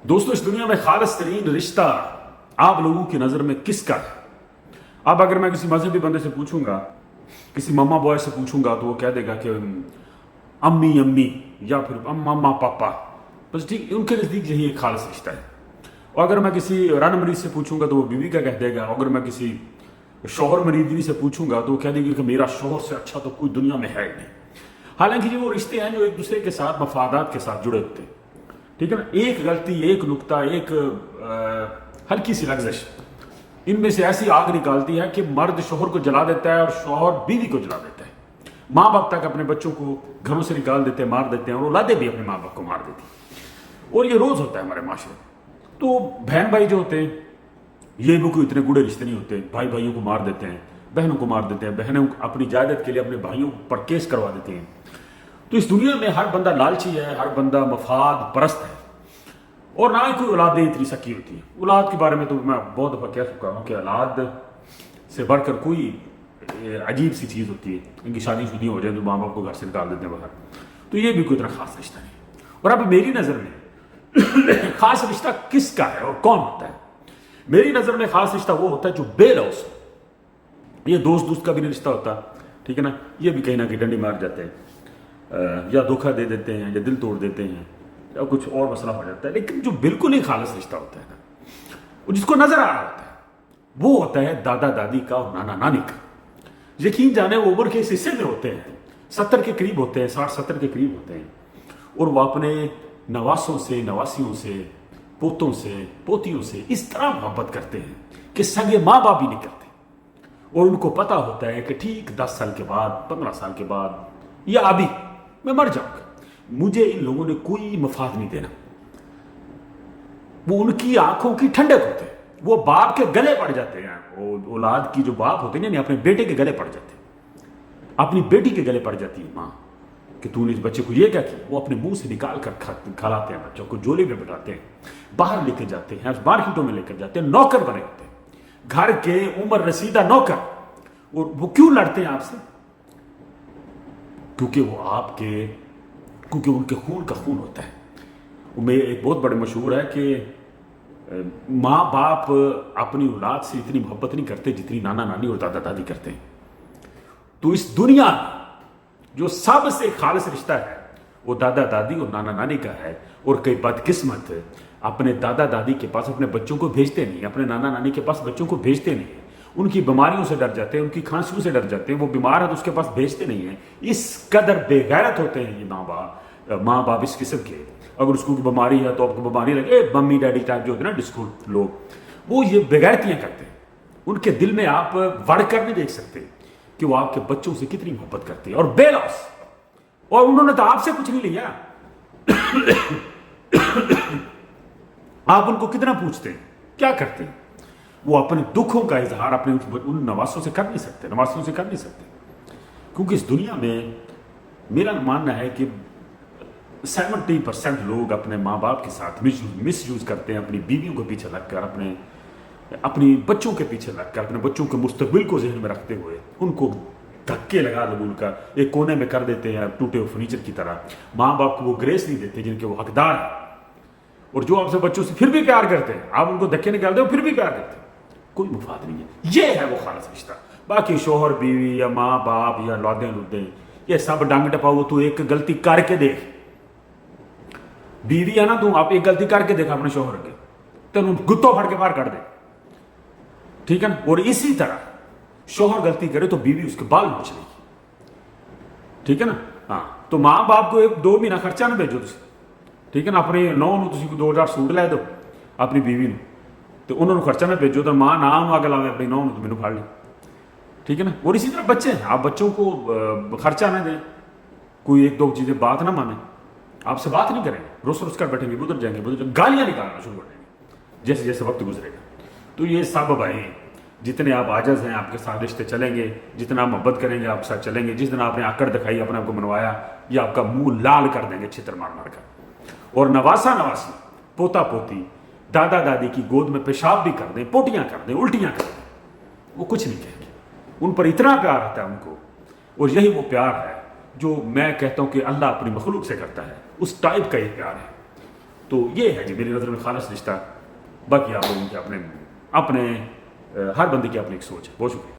دوستو اس دنیا میں خالص ترین رشتہ آپ لوگوں کی نظر میں کس کا ہے؟ اب اگر میں کسی مذہبی بندے سے پوچھوں گا، کسی مما بوائے سے پوچھوں گا، تو وہ کہہ دے گا کہ امی یا پھر ماما پاپا، بس ٹھیک، ان کے نزدیک یہی ایک خالص رشتہ ہے۔ اور اگر میں کسی رن مریض سے پوچھوں گا تو وہ بیوی کا کہہ دے گا۔ اگر میں کسی شوہر مریضی سے پوچھوں گا تو وہ کہہ دے گا کہ میرا شوہر سے اچھا تو کوئی دنیا میں ہے ہی نہیں۔ حالانکہ یہ وہ رشتے ہیں جو ایک دوسرے کے ساتھ مفادات کے ساتھ جڑے ہوتے ہیں، ٹھیک ہے نا۔ ایک غلطی، ایک نکتہ، ایک ہلکی سی لغزش ان میں سے ایسی آگ نکالتی ہے کہ مرد شوہر کو جلا دیتا ہے اور شوہر بیوی کو جلا دیتا ہے۔ ماں باپ تک اپنے بچوں کو گھروں سے نکال دیتے ہیں، مار دیتے ہیں، اور اولادیں بھی اپنے ماں باپ کو مار دیتی ہیں، اور یہ روز ہوتا ہے ہمارے معاشرے میں۔ تو بہن بھائی جو ہوتے ہیں یہ بھی کوئی اتنے گوڑے رشتے نہیں ہوتے، بھائی بھائیوں کو مار دیتے ہیں، بہنوں کو مار دیتے ہیں، بہنوں اپنی جائیداد کے لیے اپنے بھائیوں پر کیس کروا دیتے ہیں۔ تو اس دنیا میں ہر بندہ لالچی ہے، ہر بندہ مفاد پرست ہے، اور نہ ہی کوئی اولادیں اتنی سکی ہوتی ہیں۔ اولاد کے بارے میں تو میں بہت دفعہ کہہ چکا ہوں کہ اولاد سے بڑھ کر کوئی عجیب سی چیز ہوتی ہے۔ ان کی شادی شدی ہو جائے تو ماں باپ کو گھر سے نکال دیتے ہیں باہر، تو یہ بھی کوئی اتنا خاص رشتہ نہیں۔ اور اب میری نظر میں خاص رشتہ کس کا ہے اور کون ہوتا ہے؟ میری نظر میں خاص رشتہ وہ ہوتا ہے جو بے لوث ہو۔ یہ دوست کا بھی نہیں رشتہ ہوتا، ٹھیک ہے نا، یہ بھی کہیں نہ کہیں ڈنڈی مار جاتے ہیں، یا دھوکہ دے دیتے ہیں، یا دل توڑ دیتے ہیں، یا کچھ اور مسئلہ ہو جاتا ہے۔ لیکن جو بالکل ہی خالص رشتہ ہوتا ہے نا، جس کو نظر آ رہا ہوتا ہے، وہ ہوتا ہے دادا دادی کا اور نانا نانی کا۔ یقین جانے وہ عمر کے اس حصے میں ہوتے ہیں، 70 کے قریب ہوتے ہیں، 60-70 کے قریب ہوتے ہیں، اور وہ اپنے نواسوں سے، نواسیوں سے، پوتوں سے، پوتیوں سے اس طرح محبت کرتے ہیں کہ سگے ماں باپ بھی نہیں کرتے۔ اور ان کو پتا ہوتا ہے کہ ٹھیک 10 سال کے بعد، 15 سال کے بعد، یا ابھی میں مر جاؤں گا، مجھے ان لوگوں نے کوئی مفاد نہیں دینا۔ وہ ان کی آنکھوں کی ٹھنڈک ہوتے ہیں، وہ باپ کے گلے پڑ جاتے ہیں۔ اولاد کی جو باپ ہوتے ہیں یعنی اپنے بیٹے کے گلے پڑ جاتے ہیں، اپنی بیٹی کے گلے پڑ جاتی ہے ماں کہ تو نے اس بچے کو یہ کیا کیا۔ وہ اپنے منہ سے نکال کر کھلاتے ہیں، بچوں کو جولی میں بٹھاتے ہیں، باہر لے کے جاتے ہیں، مارکیٹوں میں لے کر جاتے ہیں، نوکر بنے ہوتے ہیں، گھر کے عمر رسیدہ نوکر۔ اور وہ کیوں لڑتے ہیں آپ سے؟ کیونکہ وہ آپ کے، کیونکہ ان کے خون کا خون ہوتا ہے۔ وہ میں ایک بہت بڑے مشہور ہے کہ ماں باپ اپنی اولاد سے اتنی محبت نہیں کرتے جتنی نانا نانی اور دادا دادی کرتے ہیں۔ تو اس دنیا میں جو سب سے خالص رشتہ ہے وہ دادا دادی اور نانا نانی کا ہے۔ اور کئی بدقسمت اپنے دادا دادی کے پاس اپنے بچوں کو بھیجتے نہیں، اپنے نانا نانی کے پاس بچوں کو بھیجتے نہیں ہیں، ان کی بیماریوں سے ڈر جاتے ہیں، ان کی کھانسیوں سے ڈر جاتے ہیں، وہ بیمار ہے تو اس کے پاس بھیجتے نہیں ہیں۔ اس قدر بے غیرت ہوتے ہیں یہ ماں باپ اس قسم کے۔ اگر اس کو بیماری ہے تو آپ کو بیماری لگے، ممی ڈیڈی ٹائپ جو ہوتے ہیں نا ڈسکول لوگ، وہ یہ بغیرتیاں کرتے ہیں۔ ان کے دل میں آپ وڑ کر نہیں دیکھ سکتے کہ وہ آپ کے بچوں سے کتنی محبت کرتے ہیں، اور بے لوث۔ اور انہوں نے تو آپ سے کچھ نہیں لیا، آپ ان کو کتنا پوچھتے ہیں، کیا کرتے ہیں؟ وہ اپنے دکھوں کا اظہار اپنے ان نواسوں سے کر نہیں سکتے، نواسوں سے کر نہیں سکتے، کیونکہ اس دنیا میں میرا ماننا ہے کہ 70% لوگ اپنے ماں باپ کے ساتھ مس یوز کرتے ہیں، اپنی بیویوں کے پیچھے لگ کر، اپنی بچوں کے پیچھے لگ کر، اپنے بچوں کے مستقبل کو ذہن میں رکھتے ہوئے ان کو دھکے لگا لگول کر ایک کونے میں کر دیتے ہیں، ٹوٹے ہوئے فرنیچر کی طرح۔ ماں باپ کو وہ گریس نہیں دیتے جن کے وہ حقدار ہیں، اور جو آپ سے بچوں سے پھر بھی پیار کرتے ہیں، آپ ان کو دھکے نکال دیں پھر بھی پیار کرتے ہیں، کوئی مفاد نہیں ہے۔ یہ ہے وہ خالص رشتہ۔ باقی شوہر بیوی یا ماں باپ یا لودیں لودیں یہ سب ڈانگ ٹپاؤ۔ تو ایک غلطی کر کے دیکھ، بیوی ہے نا، تو آپ ایک غلطی کر کے دیکھا اپنے شوہر کے، تینوں گتوں پھڑ کے باہر کر دے، ٹھیک ہے نا۔ اور اسی طرح شوہر غلطی کرے تو بیوی اس کے بال نوچ لے گی، ٹھیک ہے نا۔ ہاں، تو ماں باپ کو 2 مہینہ خرچہ نہ بھیجو تسی، ٹھیک ہے نا۔ اپنی نو تسی 2000 سوٹ لے دو اپنی بیوی نے، تو انہوں نے خرچہ نہ بھیجو، تو ماں نام آگے لاوے اپنی نو تو مینوں پھڑ لی، ٹھیک ہے نا۔ اور اسی طرح بچے ہیں، آپ بچوں کو خرچہ نہ دیں، کوئی 1-2 چیزیں بات نہ مانیں، آپ سے بات نہیں کریں گے، روس کر بیٹھیں گے، ادھر جائیں گے، گالیاں نکالنا شروع کر دیں گے جیسے جیسے وقت گزرے گا۔ تو یہ سبب ہیں، جتنے آپ عاجز ہیں آپ کے ساتھ رشتے چلیں گے، جتنا آپ محبت کریں گے آپ کے ساتھ چلیں گے، جس دن آپ نے آکڑ دکھائی، اپنے آپ کو منوایا، یہ آپ کا منہ لال کر دیں گے چھتر مار مار کر۔ اور نواسا نواسی، پوتا پوتی، دادا دادی کی گود میں پیشاب بھی کر دیں، پوٹیاں کر دیں، الٹیاں کر دیں، وہ کچھ نہیں کہیں گے۔ ان پر اتنا پیار آتا ہے ان کو، اور یہی وہ پیار ہے جو میں کہتا ہوں کہ اللہ اپنی مخلوق سے کرتا ہے، اس ٹائپ کا یہ پیار ہے۔ تو یہ ہے جی میری نظر میں خالص رشتہ. باقی آپ لوگوں کے اپنے ہر بندے کی اپنی ایک سوچ ہے. بہت شکریہ.